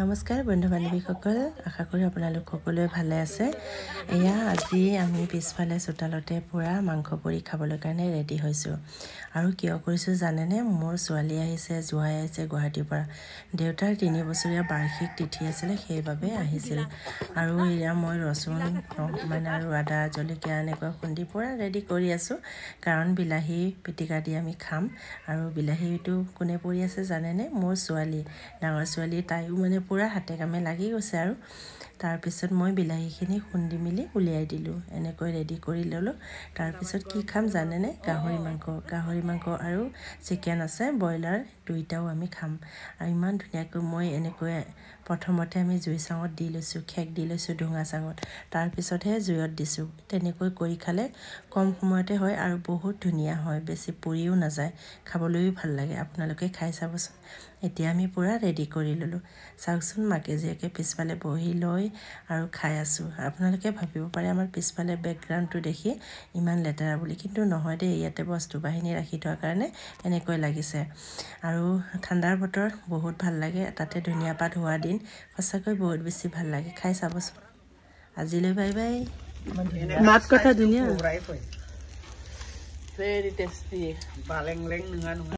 নমস্কাৰ বন্ধু বান্ধৱীসকল আশা কৰো আপোনালোক সকলোৱে ভালে আছে এয়া আজি আমি পিছফালে চোতালতে পুৰা মাংস পৰি খাবলৈ কাৰণে ৰেডি হৈছো আৰু কিয় কৰিছো জানেনে মোৰ ছোৱালী আহিছে জুৱাই আহিছে গুৱাহাটীৰ পৰা দেউতাৰ 3 বছৰীয়া বাৰ্ষিক তিথি আছিল সেইবাবে আহিছিল আৰু এয়া মই ৰসুন মানে আৰু আদা জলকীয়া এনেকৈ খুন্দি পুৰা ৰেডি কৰি আছো কাৰণ বিলাহী পিটিকা দি আমি খাম আৰু বিলাহীটো কোনে পৰি আছে জানেনে মোৰ ছোৱালী ডাঙৰ ছোৱালী তাইও মানে পুৰা হাতে কামে লাগি গৈছে আৰু তাৰ পিছত মই বিলাহীখিনি খুন্দি মিলি উলিয়াই দিলো এনেকৈ ৰেডি কৰি ললো তাৰ পিছত কি খাম জানেনে গাহৰি মাংস আৰু চিকেন আছে বয়লাৰ দুইটাও আমি খাম আৰু ইমান ধুনীয়াকৈ মই এনেকৈ প্ৰথমতে আমি জুই চাঙত দি লৈছো খেক দি লৈছো ঢুঙা চাঙত তাৰ পিছতহে জুইত দিছো তেনেকৈ কৰি খালে কম সময়তে হয় আৰু বহুত ধুনীয়া হয় বেছি পুৰিও নাযায় খাবলৈও ভাল লাগে আপোনালোকে খাই চাবচোন এতিয়া আমি পুৰা ৰেডি কৰি ললো চাওকচোন মাকেজিয়াকে পিছফালে বহি লৈ আৰু খাই আছো আপোনালোকে ভাবিব পাৰে আমাৰ পিছফালে বেকগ্ৰাউণ্ডটো দেখি ইমান লেতেৰা বুলি কিন্তু নহয় দে ইয়াতে বস্তু বাহিনী ৰাখি থোৱাৰ কাৰণে এনেকৈ লাগিছে আৰু ঠাণ্ডাৰ বতৰ বহুত ভাল লাগে তাতে ধুনীয়া পাত হোৱা দিন সঁচাকৈ বহুত বেছি ভাল লাগে খাই চাবচোন আজিলৈ বাই বাই মাত কথা ধুনীয়া very tasty baleng leng dengan